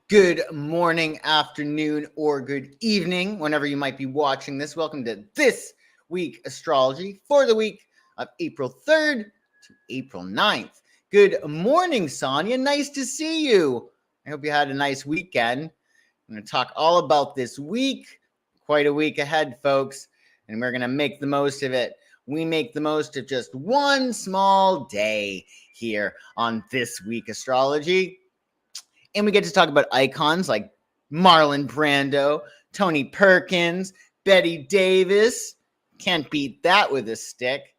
Good morning, afternoon, or good evening, whenever you might be watching this. Welcome to This Week Astrology for the week of April 3rd to April 9th. Good morning, Sonia. Nice to see you. I hope you had a nice weekend. I'm going to talk all about this week. Quite a week ahead, folks, and we're going to make the most of it. We make the most of just one small day here on This Week Astrology. And we get to talk about icons like Marlon Brando, Tony Perkins, Betty Davis. Can't beat that with a stick.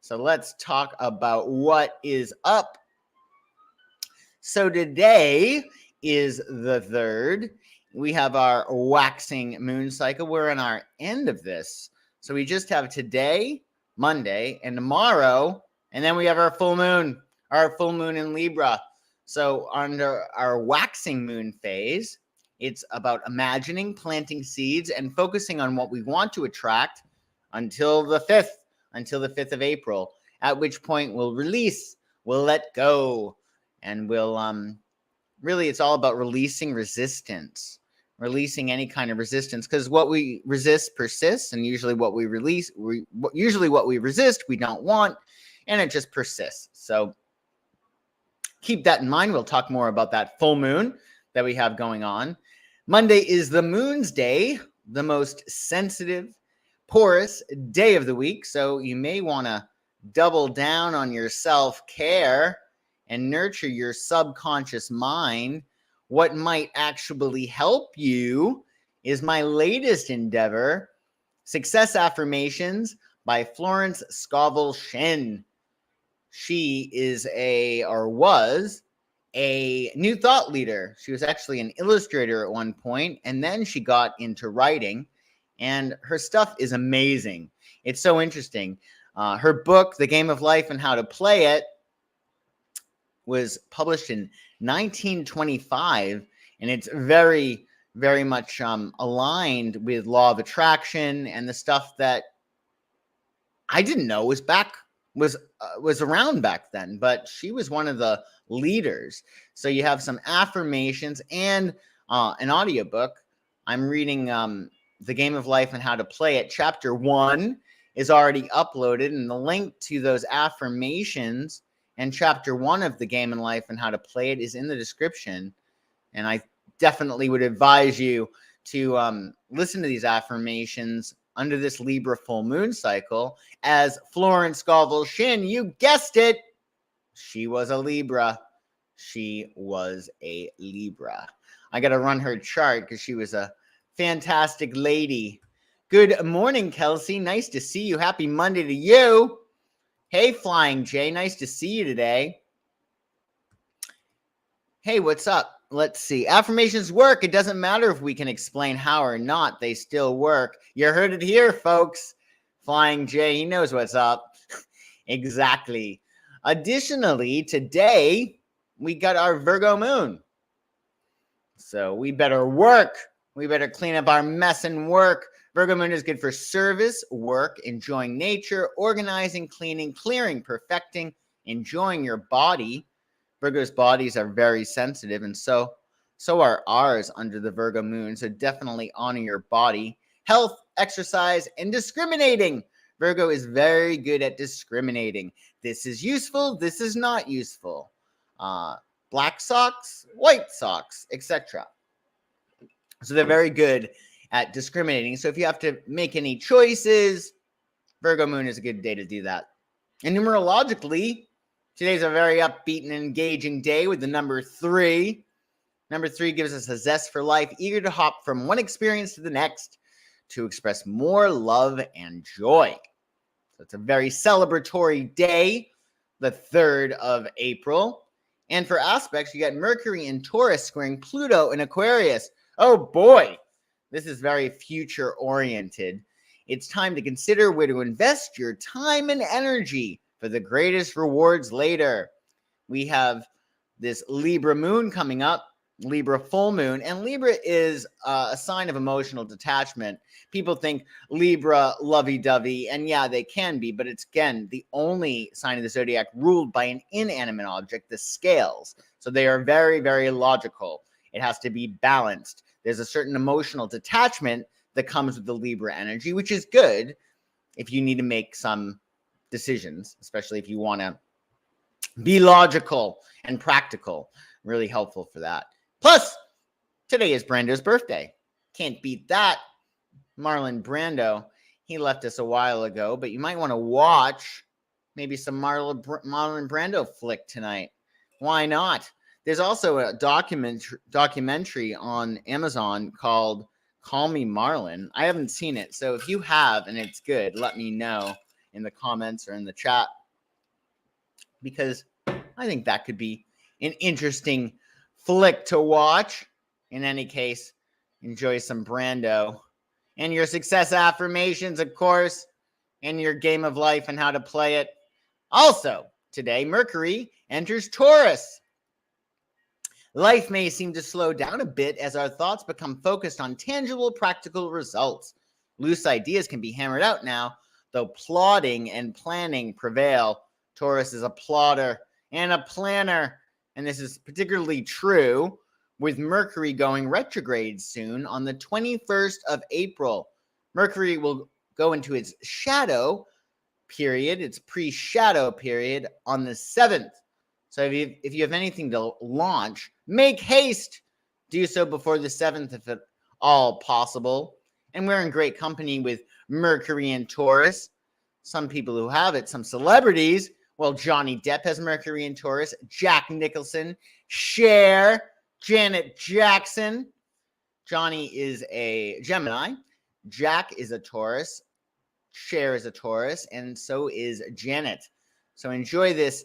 So let's talk about what is up. So today is the 3rd. We have our waxing moon cycle. We're in our end of this. So we just have today, Monday, and tomorrow. And then we have our full moon in Libra. So under our waxing moon phase, it's about imagining, planting seeds, and focusing on what we want to attract until the 5th of April, at which point we'll release, we'll let go, and we'll really, it's all about releasing resistance, releasing any kind of resistance, because what we resist persists, and usually what we resist, we don't want, and it just persists. So keep that in mind. We'll talk more about that full moon that we have going on. Monday is the moon's day, the most sensitive, porous day of the week. So you may want to double down on your self-care and nurture your subconscious mind. What might actually help you is my latest endeavor, Success Affirmations by Florence, Scovel, Shinn. She is was a new thought leader. She was actually an illustrator at one point, and then she got into writing, and her stuff is amazing. It's so interesting. Her book, The Game of Life and How to Play It, was published in 1925, and it's very, very much aligned with law of attraction and the stuff that I didn't know was around back then, but she was one of the leaders. So you have some affirmations and an audiobook. I'm reading The Game of Life and How to Play It. Chapter 1 is already uploaded, and the link to those affirmations and chapter 1 of The Game of Life and How to Play It is in the description. And I definitely would advise you to listen to these affirmations under this Libra full moon cycle, as Florence, Scovel, Shinn, you guessed it, she was a Libra. She was a Libra. I got to run her chart because she was a fantastic lady. Good morning, Kelsey. Nice to see you. Happy Monday to you. Hey, Flying J. Nice to see you today. Hey, what's up? Let's see. Affirmations work. It doesn't matter if we can explain how or not. They still work. You heard it here, folks. Flying J, he knows what's up. Exactly. Additionally, today, we got our Virgo moon. So we better work. We better clean up our mess and work. Virgo moon is good for service, work, enjoying nature, organizing, cleaning, clearing, perfecting, enjoying your body. Virgo's bodies are very sensitive, and so are ours under the Virgo moon. So definitely honor your body. Health, exercise, and discriminating. Virgo is very good at discriminating. This is useful. This is not useful. Black socks, white socks, etc. So they're very good at discriminating. So if you have to make any choices, Virgo moon is a good day to do that. And numerologically, today's a very upbeat and engaging day with the number 3. Number 3 gives us a zest for life, eager to hop from one experience to the next to express more love and joy. So it's a very celebratory day, the 3rd of April. And for aspects, you got Mercury in Taurus squaring Pluto in Aquarius. Oh boy, this is very future-oriented. It's time to consider where to invest your time and energy for the greatest rewards later. We have this Libra moon coming up, Libra full moon, and Libra is a sign of emotional detachment. People think Libra lovey-dovey, and yeah, they can be, but it's, again, the only sign of the zodiac ruled by an inanimate object, the scales. So they are very, very logical. It has to be balanced. There's a certain emotional detachment that comes with the Libra energy, which is good if you need to make some decisions, especially if you want to be logical and practical. Really helpful for that. Plus, today is Brando's birthday. Can't beat that. Marlon Brando. He left us a while ago, but you might want to watch maybe some Marlon Brando flick tonight. Why not? There's also a documentary on Amazon called Call Me Marlon. I haven't seen it, so if you have and it's good, let me know in the comments or in the chat, because I think that could be an interesting flick to watch. In any case, enjoy some Brando and your success affirmations, of course, and your game of life and how to play it. Also, today, Mercury enters Taurus. Life may seem to slow down a bit as our thoughts become focused on tangible, practical results. Loose ideas can be hammered out now, though plotting and planning prevail. Taurus is a plotter and a planner, and this is particularly true with Mercury going retrograde soon on the 21st of April. Mercury will go into its shadow period, its pre-shadow period, on the 7th. So if you have anything to launch, make haste. Do so before the 7th if at all possible. And we're in great company with Mercury and Taurus. Some people who have it, some celebrities. Well, Johnny Depp has Mercury and Taurus. Jack Nicholson, Cher, Janet Jackson. Johnny is a Gemini. Jack is a Taurus. Cher is a Taurus. And so is Janet. So enjoy this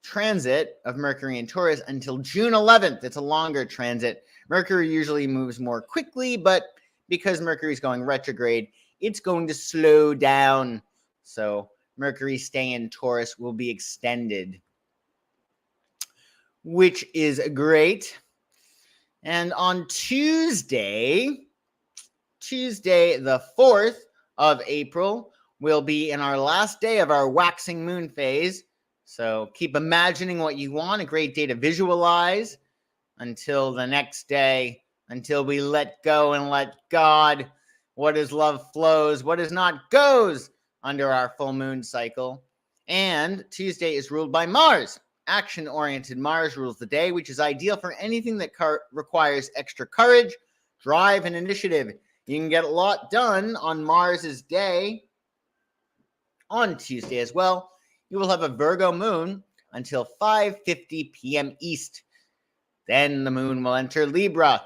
transit of Mercury and Taurus until June 11th. It's a longer transit. Mercury usually moves more quickly, but because Mercury is going retrograde, it's going to slow down. So Mercury's stay in Taurus will be extended, which is great. And on Tuesday, the 4th of April, will be in our last day of our waxing moon phase. So keep imagining what you want, a great day to visualize until the next day, until we let go and let God. What is love flows, what is not goes under our full moon cycle. And Tuesday is ruled by Mars. Action-oriented Mars rules the day, which is ideal for anything that requires extra courage, drive, and initiative. You can get a lot done on Mars's day on Tuesday as well. You will have a Virgo moon until 5:50 p.m. East. Then the moon will enter Libra.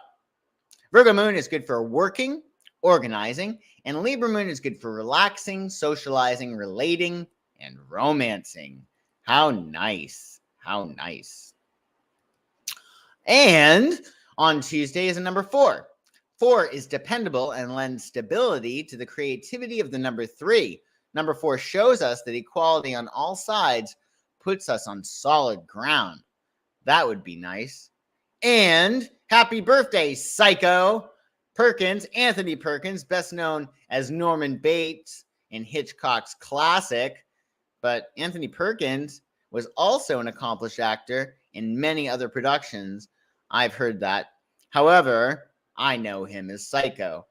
Virgo moon is good for working, organizing, and Libra moon is good for relaxing, socializing, relating, and romancing. How nice. How nice. And on Tuesday is a number 4. 4 is dependable and lends stability to the creativity of the number 3. Number 4 shows us that equality on all sides puts us on solid ground. That would be nice. And happy birthday, Psycho Perkins, Anthony Perkins, best known as Norman Bates in Hitchcock's classic. But Anthony Perkins was also an accomplished actor in many other productions. I've heard that. However, I know him as Psycho.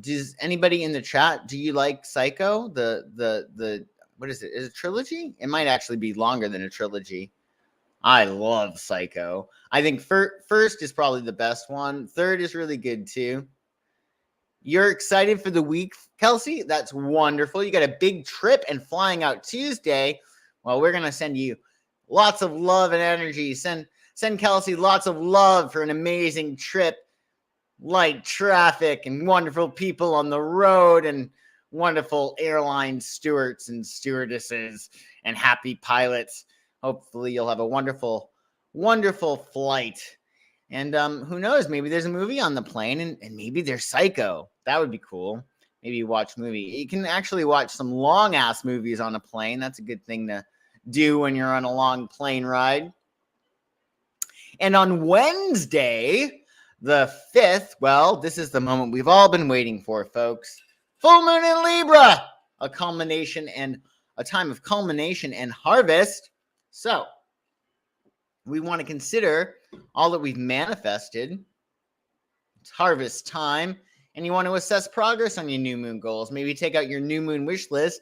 Does anybody in the chat, do you like Psycho? The what is it? Is it a trilogy? It might actually be longer than a trilogy. I love Psycho. I think first is probably the best one. Third is really good too. You're excited for the week, Kelsey? That's wonderful. You got a big trip and flying out Tuesday. Well, we're going to send you lots of love and energy. Send Kelsey lots of love for an amazing trip. Light traffic and wonderful people on the road and wonderful airline stewards and stewardesses and happy pilots. Hopefully you'll have a wonderful, wonderful flight. And who knows, maybe there's a movie on the plane and maybe there's Psycho. That would be cool. Maybe you watch a movie. You can actually watch some long-ass movies on a plane. That's a good thing to do when you're on a long plane ride. And on Wednesday, the 5th, well, this is the moment we've all been waiting for, folks. Full moon in Libra, a time of culmination and harvest. So, we want to consider all that we've manifested. It's harvest time, and you want to assess progress on your new moon goals. Maybe take out your new moon wish list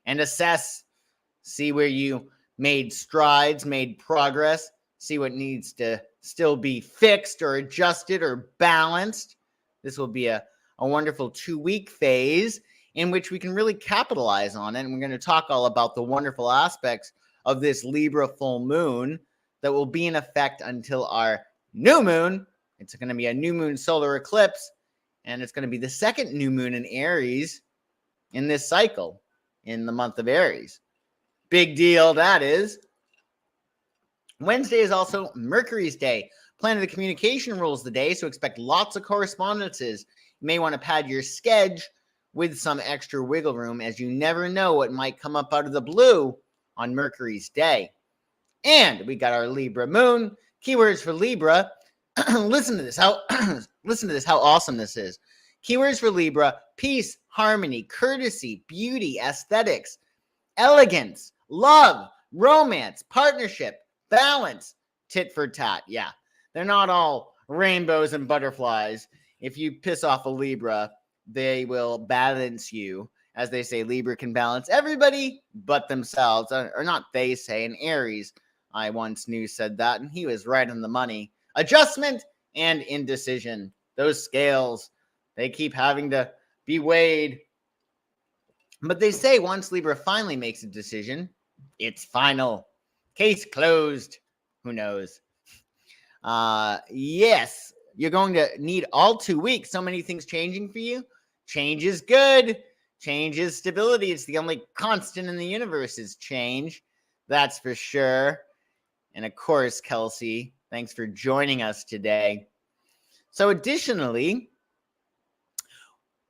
and assess, see where you made strides, made progress, see what needs to still be fixed or adjusted or balanced. This will be a wonderful 2-week phase in which we can really capitalize on it. And we're going to talk all about the wonderful aspects of this Libra full moon that will be in effect until our new moon. It's going to be a new moon solar eclipse, and it's going to be the second new moon in Aries in this cycle in the month of Aries. Big deal, that is. Wednesday is also Mercury's day. Planet of communication rules the day, so expect lots of correspondences. You may want to pad your schedule with some extra wiggle room, as you never know what might come up out of the blue on Mercury's day. And we got our Libra moon. Keywords for Libra. Listen to this. How awesome this is. Keywords for Libra: peace, harmony, courtesy, beauty, aesthetics, elegance, love, romance, partnership, balance, tit for tat. Yeah, they're not all rainbows and butterflies. If you piss off a Libra, they will balance you. As they say, Libra can balance everybody but themselves. Or not they say, an Aries I once knew said that, and he was right on the money. Adjustment and indecision. Those scales, they keep having to be weighed. But they say once Libra finally makes a decision, it's final. Case closed. Who knows? Yes, you're going to need all 2 weeks. So many things changing for you. Change is good. Change is stability. It's the only constant in the universe is change. That's for sure. And of course, Kelsey, thanks for joining us today. So additionally,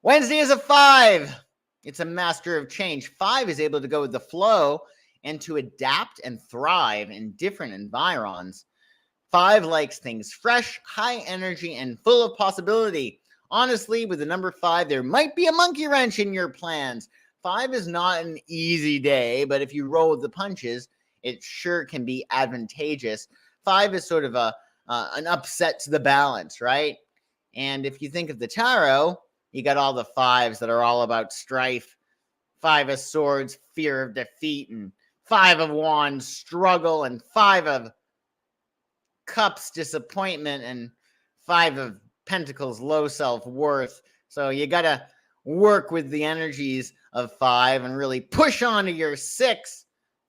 Wednesday is a 5. It's a master of change. 5 is able to go with the flow and to adapt and thrive in different environs. 5 likes things fresh, high energy, and full of possibility. Honestly, with the number 5, there might be a monkey wrench in your plans. 5 is not an easy day, but if you roll with the punches, it sure can be advantageous. 5 is sort of an upset to the balance, right? And if you think of the tarot, you got all the 5s that are all about strife. 5 of swords, fear of defeat, and 5 of wands, struggle, and 5 of cups, disappointment, and 5 of pentacles, low self-worth. So you got to work with the energies of 5 and really push on to your 6.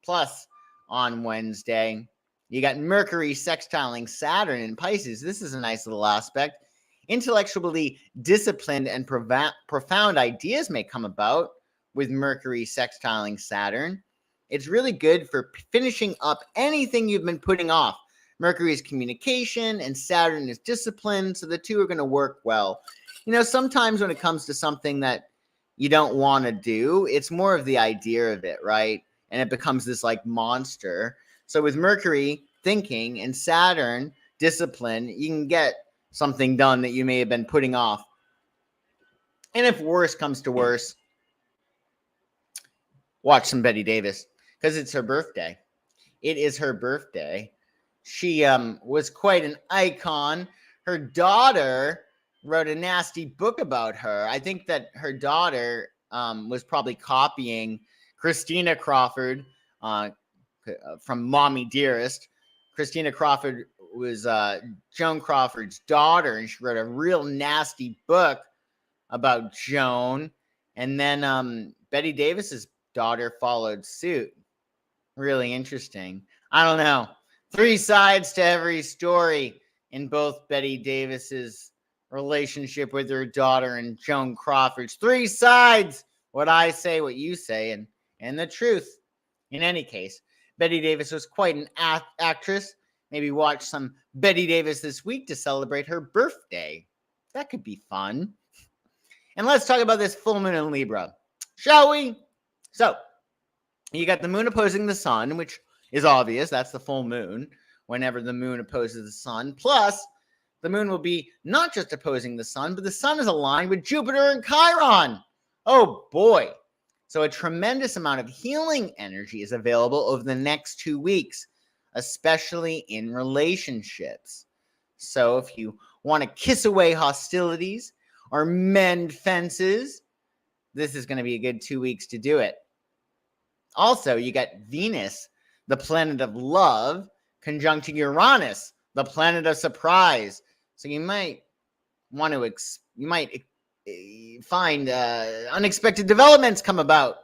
Plus, on Wednesday, you got Mercury sextiling Saturn in Pisces. This is a nice little aspect. Intellectually disciplined and profound ideas may come about with Mercury sextiling Saturn. It's really good for finishing up anything you've been putting off. Mercury is communication and Saturn is discipline, so the two are going to work well. You know, sometimes when it comes to something that you don't want to do, it's more of the idea of it, right? And it becomes this like monster. So with Mercury thinking and Saturn discipline, you can get something done that you may have been putting off. And if worse comes to worse, watch some Betty Davis because it's her birthday. It is her birthday. She was quite an icon. Her daughter wrote a nasty book about her. I think that her daughter was probably copying Christina Crawford from Mommy Dearest. Christina Crawford was Joan Crawford's daughter, and she wrote a real nasty book about Joan. And then Betty Davis's daughter followed suit. Really interesting. I don't know. 3 sides to every story in both Betty Davis's relationship with her daughter and Joan Crawford's. 3 sides. What I say, what you say, and the truth. In any case, Betty Davis was quite an actress. Maybe watch some Betty Davis this week to celebrate her birthday. That could be fun. And let's talk about this full moon in Libra, shall we? So, you got the moon opposing the sun, which is obvious. That's the full moon, whenever the moon opposes the sun. Plus, the moon will be not just opposing the sun, but the sun is aligned with Jupiter and Chiron. Oh, boy. So a tremendous amount of healing energy is available over the next 2 weeks, especially in relationships. So if you want to kiss away hostilities or mend fences, this is going to be a good 2 weeks to do it. Also, you got Venus, the planet of love, conjuncting Uranus, the planet of surprise. So you might want to find unexpected developments come about,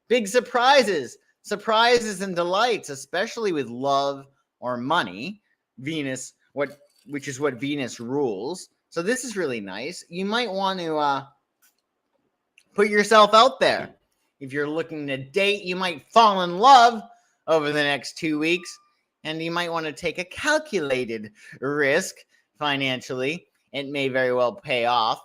big surprises and delights, especially with love or money. Venus, which is what Venus rules. So this is really nice. You might want to put yourself out there. If you're looking to date, you might fall in love over the next 2 weeks, and you might want to take a calculated risk financially. It may very well pay off.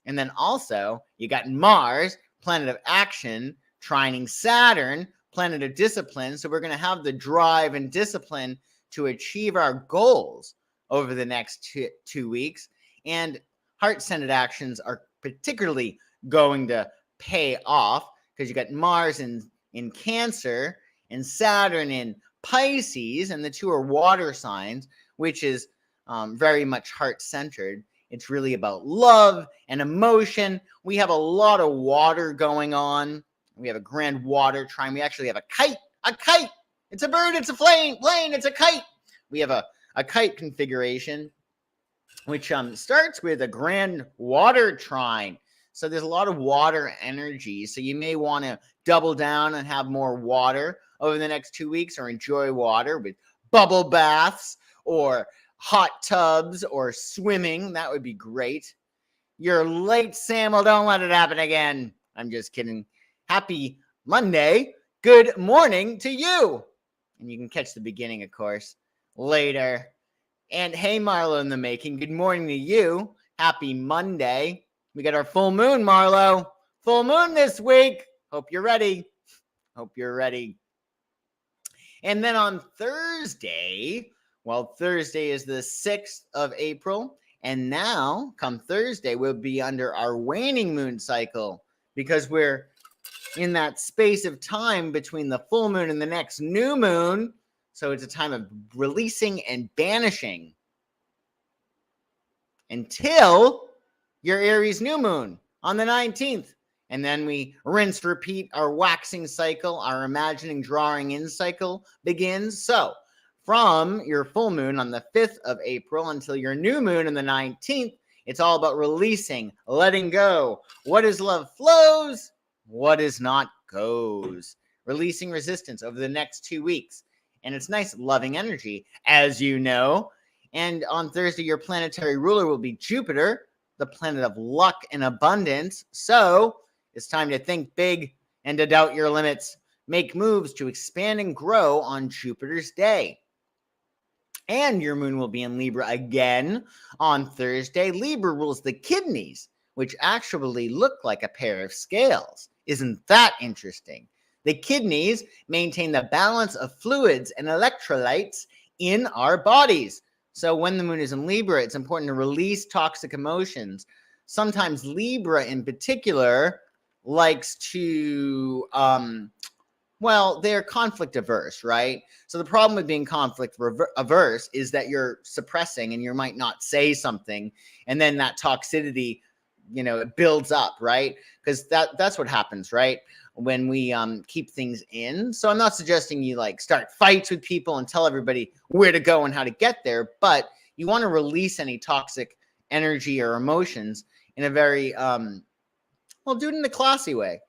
And then also, you got Mars, planet of action, trining Saturn, planet of discipline. So we're going to have the drive and discipline to achieve our goals over the next 2 weeks. And heart-centered actions are particularly going to pay off because you got Mars in Cancer and Saturn in Pisces, and the two are water signs, which is very much heart-centered. It's really about love and emotion. We have a lot of water going on. We have a grand water trine. We actually have a kite. It's a bird. It's a plane. It's a kite. We have a kite configuration, which starts with a grand water trine. So there's a lot of water energy. So you may want to double down and have more water over the next 2 weeks, or enjoy water with bubble baths or hot tubs or swimming. That would be great. You're late, Samuel. Don't let it happen again. I'm just kidding. Happy Monday. Good morning to you. And you can catch the beginning, of course, later. And hey, Marlo in the making. Good morning to you. Happy Monday. We got our full moon, Marlo. Full moon this week. Hope you're ready. And then on Thursday, Thursday is the 6th of April. And now, come Thursday, we'll be under our waning moon cycle because we're in that space of time between the full moon and the next new moon. So it's a time of releasing and banishing until your Aries new moon on the 19th. And then we rinse, repeat our waxing cycle. Our imagining, drawing in cycle begins. So from your full moon on the 5th of April until your new moon on the 19th, it's all about releasing, letting go. What is love flows, what is not goes. Releasing resistance over the next 2 weeks. And it's nice, loving energy, as you know. And on Thursday, your planetary ruler will be Jupiter, the planet of luck and abundance. So it's time to think big and to doubt your limits. Make moves to expand and grow on Jupiter's day. And your moon will be in Libra again on Thursday. Libra rules the kidneys, which actually look like a pair of scales. Isn't that interesting? The kidneys maintain the balance of fluids and electrolytes in our bodies. So when the moon is in Libra, it's important to release toxic emotions. Sometimes Libra in particular likes to, they're conflict averse, right? So the problem with being conflict averse is that you're suppressing and you might not say something. And then that toxicity, it builds up, right? Because that's what happens, right? When we keep things in. So I'm not suggesting you start fights with people and tell everybody where to go and how to get there, but you want to release any toxic energy or emotions in a very, do it in a classy way,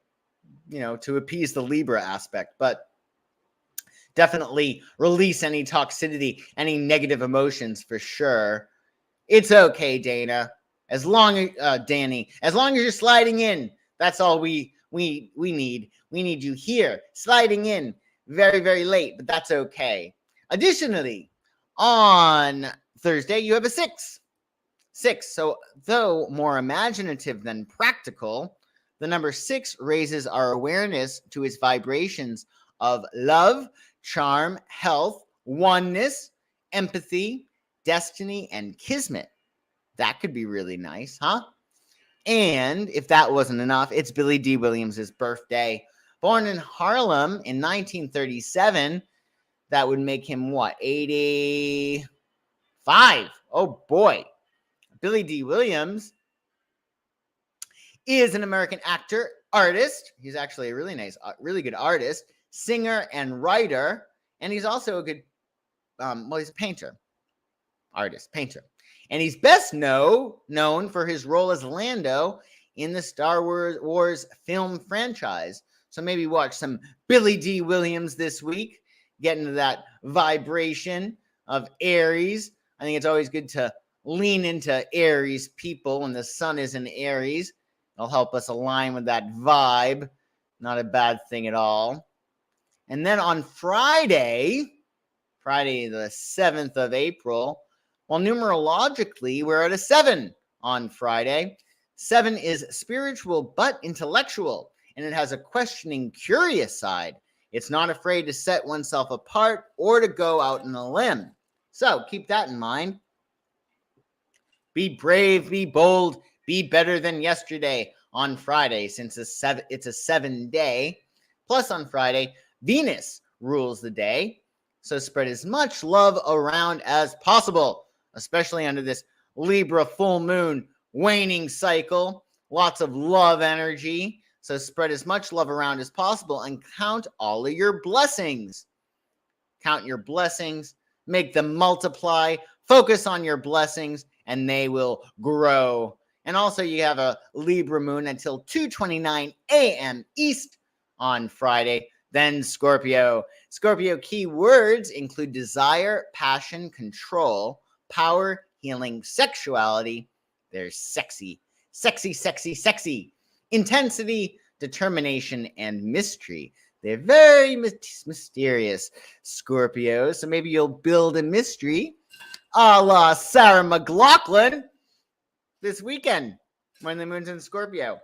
to appease the Libra aspect, but definitely release any toxicity, any negative emotions for sure. It's okay, Dana. As long as you're sliding in, that's all we need. We need you here, sliding in very, very late, but that's okay. Additionally, on Thursday, you have a 6. So though more imaginative than practical, the number 6 raises our awareness to its vibrations of love, charm, health, oneness, empathy, destiny, and kismet. That could be really nice, huh? And if that wasn't enough, it's Billy D. Williams' birthday. Born in Harlem in 1937, that would make him, 85 5. Oh boy. Billy D. Williams is an American actor, artist. He's actually a really good artist, singer, and writer. And he's also a good, he's a painter, painter. And he's best known for his role as Lando in the Star Wars film franchise. So maybe watch some Billy D. Williams this week, get into that vibration of Aries. I think it's always good to lean into Aries people when the sun is in Aries. It'll help us align with that vibe. Not a bad thing at all. And then on Friday the 7th of April, well, numerologically, we're at a 7 on Friday. 7 is spiritual but intellectual, and it has a questioning, curious side. It's not afraid to set oneself apart or to go out on a limb. So keep that in mind. Be brave, be bold, be better than yesterday on Friday, since it's a 7-day. Plus on Friday, Venus rules the day. So spread as much love around as possible, especially under this Libra full moon waning cycle. Lots of love energy. So spread as much love around as possible and count all of your blessings. Count your blessings, make them multiply, focus on your blessings, and they will grow. And also you have a Libra moon until 2:29 a.m. East on Friday. Then Scorpio. Scorpio keywords include desire, passion, control, power, healing, sexuality. There's sexy, sexy, sexy, sexy, intensity, determination, and mystery. They're very mysterious, Scorpios. So maybe you'll build a mystery a la Sarah McLachlan this weekend when the moon's in Scorpio.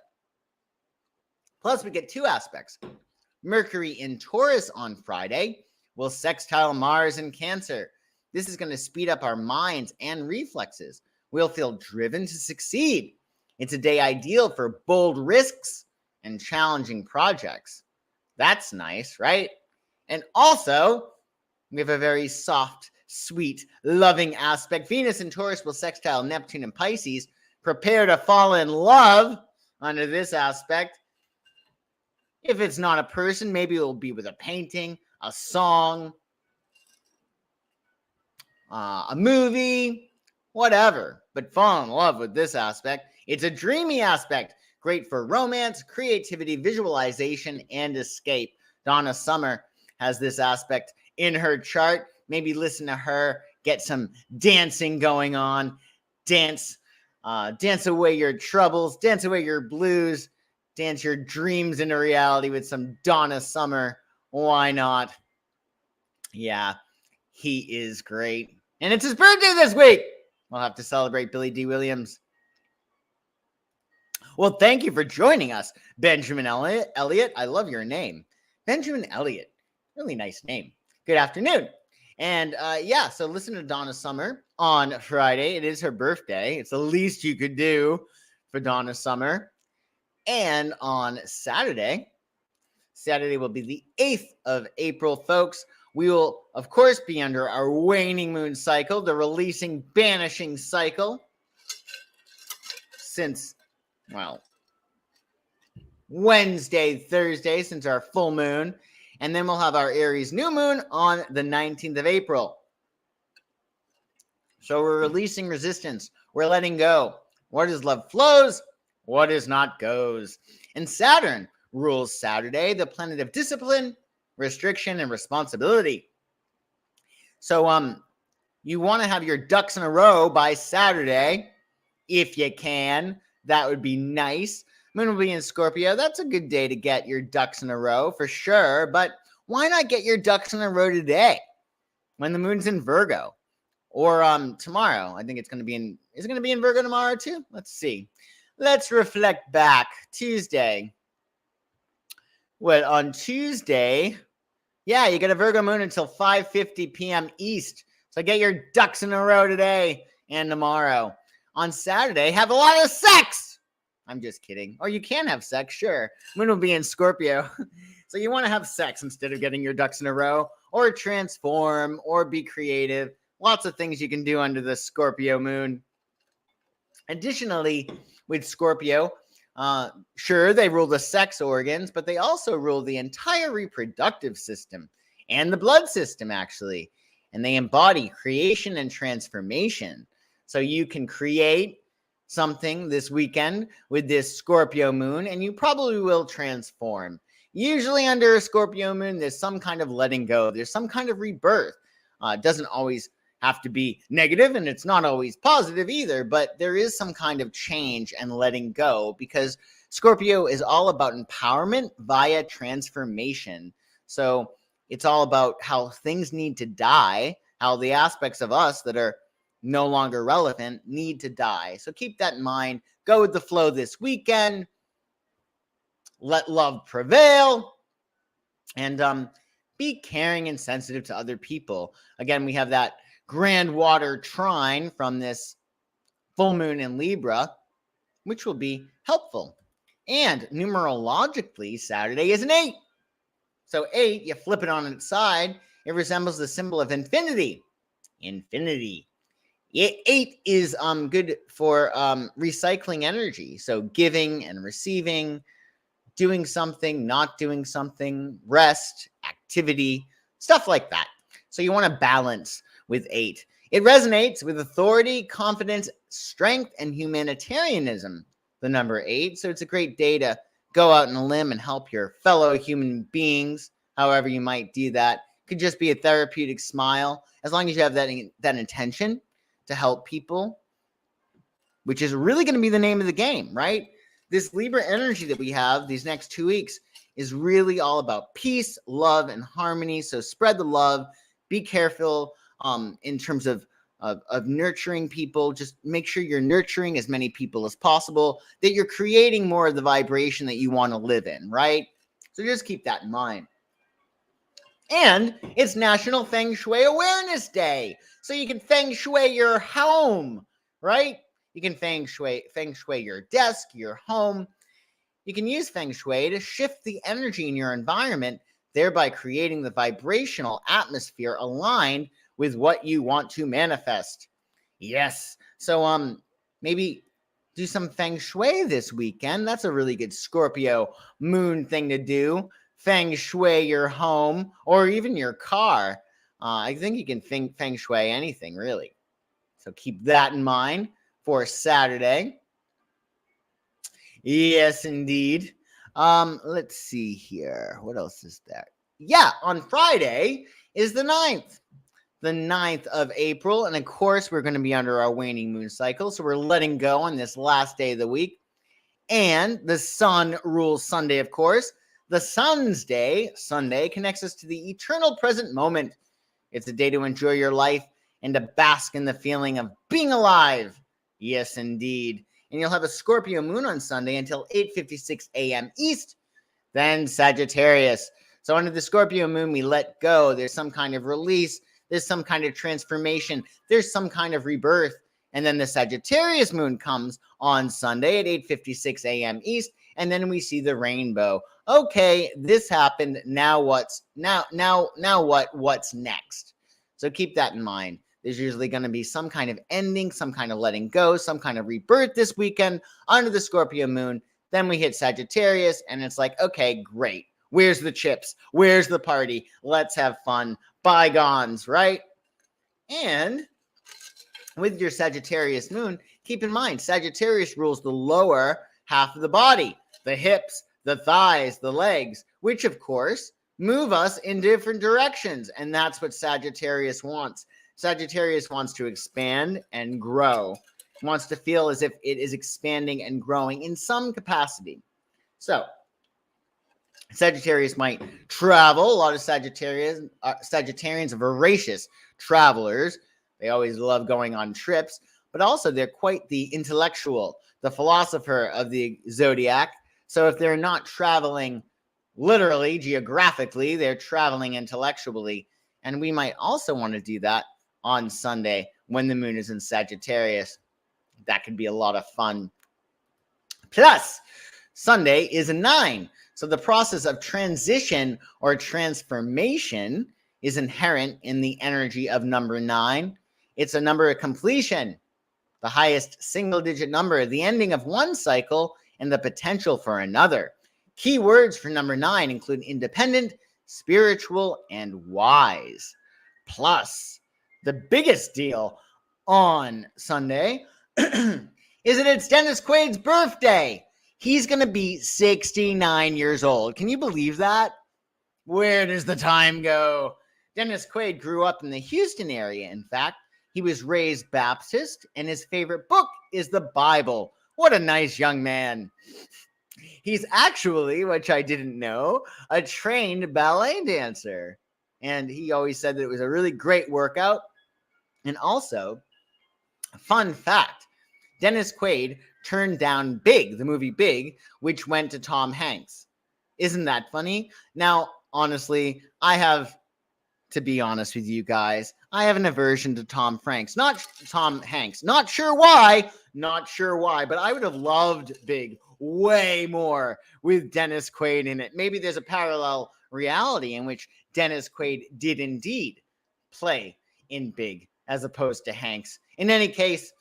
Plus, we get 2 aspects. Mercury in Taurus on Friday will sextile Mars in Cancer. This is going to speed up our minds and reflexes. We'll feel driven to succeed. It's a day ideal for bold risks and challenging projects. That's nice, right? And also, we have a very soft, sweet, loving aspect. Venus in Taurus will sextile Neptune in Pisces. Prepare to fall in love under this aspect. If it's not a person, maybe it'll be with a painting, a song, a movie, whatever. But fall in love with this aspect. It's a dreamy aspect. Great for romance, creativity, visualization, and escape. Donna Summer has this aspect in her chart. Maybe listen to her, get some dancing going on. Dance away your troubles, dance away your blues, dance your dreams into reality with some Donna Summer. Why not? Yeah, he is great. And it's his birthday this week. We'll have to celebrate Billy D. Williams. Well, thank you for joining us, Benjamin Elliott. I love your name. Benjamin Elliott. Really nice name. Good afternoon. And so listen to Donna Summer on Friday. It is her birthday. It's the least you could do for Donna Summer. And on Saturday will be the 8th of April, folks. We will, of course, be under our waning moon cycle, the releasing, banishing cycle. Since, Wednesday, Thursday, since our full moon. And then we'll have our Aries new moon on the 19th of April. So we're releasing resistance. We're letting go. What is love flows, what is not goes. And Saturn rules Saturday, the planet of discipline, restriction, and responsibility. So you want to have your ducks in a row by Saturday, if you can. That would be nice. Moon will be in Scorpio. That's a good day to get your ducks in a row for sure. But why not get your ducks in a row today when the moon's in Virgo? Or tomorrow. I think it's going to be in... Is it going to be in Virgo tomorrow too? Let's see. Let's reflect back. Tuesday. What, on Tuesday? Yeah, you get a Virgo moon until 5:50 p.m. East. So get your ducks in a row today and tomorrow. On Saturday, have a lot of sex. I'm just kidding. Or you can have sex, sure. Moon will be in Scorpio. So you want to have sex instead of getting your ducks in a row, or transform, or be creative. Lots of things you can do under the Scorpio moon. Additionally, with Scorpio, sure, they rule the sex organs, but they also rule the entire reproductive system and the blood system, actually. And they embody creation and transformation. So you can create something this weekend with this Scorpio moon, and you probably will transform. Usually under a Scorpio moon, there's some kind of letting go. There's some kind of rebirth. It doesn't always have to be negative, and it's not always positive either, but there is some kind of change and letting go, because Scorpio is all about empowerment via transformation. So it's all about how things need to die, how the aspects of us that are no longer relevant need to die. So keep that in mind. Go with the flow this weekend. Let love prevail. And be caring and sensitive to other people. Again, we have that grand water trine from this full moon in Libra, which will be helpful. And numerologically, Saturday is an 8. So 8, you flip it on its side, it resembles the symbol of infinity. Infinity. 8 is good for recycling energy. So giving and receiving, doing something, not doing something, rest, activity, stuff like that. So you want to balance with 8. It resonates with authority, confidence, strength, and humanitarianism, the number 8. So it's a great day to go out on a limb and help your fellow human beings, however you might do that. Could just be a therapeutic smile, as long as you have that intention to help people, which is really going to be the name of the game, right? This Libra energy that we have these next 2 weeks is really all about peace, love, and harmony. So spread the love. Be careful in terms of nurturing people. Just make sure you're nurturing as many people as possible, that you're creating more of the vibration that you want to live in, right? So just keep that in mind. And it's National Feng Shui Awareness Day. So you can Feng Shui your home, right? You can Feng Shui your desk, your home. You can use Feng Shui to shift the energy in your environment, thereby creating the vibrational atmosphere aligned with what you want to manifest. Yes. So maybe do some Feng Shui this weekend. That's a really good Scorpio moon thing to do. Feng Shui your home or even your car. I think you can Feng Shui anything, really. So keep that in mind for Saturday. Yes, indeed. Let's see here. What else is there? Yeah, on Friday is the 9th. The 9th of April. And of course, we're going to be under our waning moon cycle. So we're letting go on this last day of the week. And the sun rules Sunday, of course. The Sun's Day, Sunday, connects us to the eternal present moment. It's a day to enjoy your life and to bask in the feeling of being alive. Yes, indeed. And you'll have a Scorpio moon on Sunday until 8:56 a.m. East. Then Sagittarius. So under the Scorpio moon, we let go. There's some kind of release. There's some kind of transformation. There's some kind of rebirth. And then the Sagittarius moon comes on Sunday at 8:56 a.m. East. And then we see the rainbow. Okay, this happened. Now what's what's next? So keep that in mind. There's usually going to be some kind of ending, some kind of letting go, some kind of rebirth this weekend under the Scorpio moon. Then we hit Sagittarius, and it's like, okay, great. Where's the chips? Where's the party? Let's have fun. Bygones, right? And with your Sagittarius moon, keep in mind, Sagittarius rules the lower half of the body, the hips, the thighs, the legs, which of course move us in different directions. And that's what Sagittarius wants. Sagittarius wants to expand and grow, wants to feel as if it is expanding and growing in some capacity. So Sagittarius might travel. A lot of Sagittarians are voracious travelers. They always love going on trips, but also they're quite the intellectual, the philosopher of the zodiac. So if they're not traveling literally, geographically, they're traveling intellectually. And we might also want to do that on Sunday when the moon is in Sagittarius. That could be a lot of fun. Plus, Sunday is a 9. So the process of transformation is inherent in the energy of number 9. It's a number of completion, the highest single-digit number, the ending of one cycle, and the potential for another. Key words for number 9 include independent, spiritual, and wise. Plus, the biggest deal on Sunday is that it's Dennis Quaid's birthday. He's going to be 69 years old. Can you believe that? Where does the time go? Dennis Quaid grew up in the Houston area. In fact, he was raised Baptist, and his favorite book is the Bible. What a nice young man. He's actually, which I didn't know, a trained ballet dancer. And he always said that it was a really great workout. And also, fun fact, Dennis Quaid turned down Big, the movie Big, which went to Tom Hanks. Isn't that funny? Now, honestly, to be honest with you guys, I have an aversion to Tom Hanks. Not sure why, but I would have loved Big way more with Dennis Quaid in it. Maybe there's a parallel reality in which Dennis Quaid did indeed play in Big as opposed to Hanks. In any case,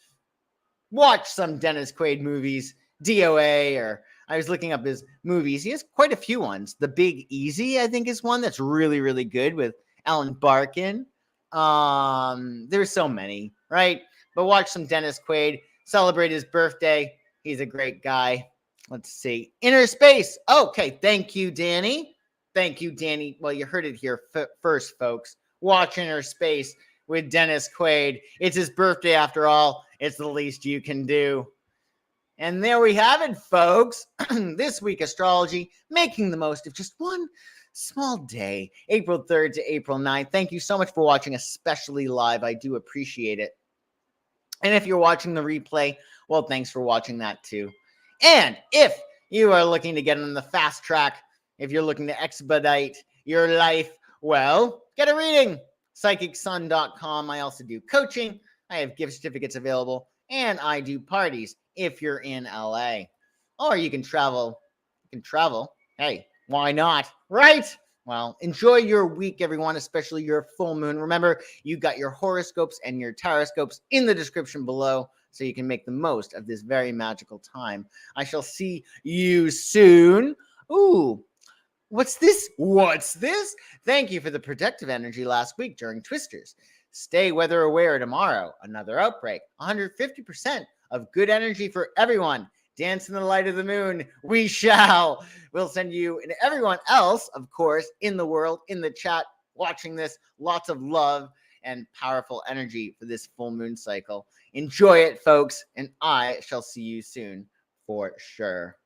watch some Dennis Quaid movies, DOA, or I was looking up his movies. He has quite a few ones. The Big Easy, I think, is one that's really, really good with Alan Barkin. There's so many, right? But watch some Dennis Quaid, celebrate his birthday. He's a great guy. Let's see. Inner Space. Okay, thank you, Danny. Well, you heard it here first, folks. Watch Inner Space with Dennis Quaid. It's his birthday after all. It's the least you can do. And there we have it, folks. This Week Astrology, making the most of just one small day, April 3rd to April 9th. Thank you so much for watching, especially live. I do appreciate it. And if you're watching the replay, well, thanks for watching that too. And if you are looking to get on the fast track, if you're looking to expedite your life, well, get a reading. PsychicSun.com. I also do coaching. I have gift certificates available, and I do parties if you're in LA. Or you can travel. Hey, why not? Right? Well, enjoy your week, everyone, especially your full moon. Remember, you got your horoscopes and your Tarotscopes in the description below so you can make the most of this very magical time. I shall see you soon. Ooh, what's this? Thank you for the protective energy last week during Twisters. Stay weather aware tomorrow. Another outbreak. 150% of good energy for everyone. Dance in the light of the moon. We shall. We'll send you and everyone else, of course, in the world, in the chat, watching this, lots of love and powerful energy for this full moon cycle. Enjoy it, folks, and I shall see you soon for sure.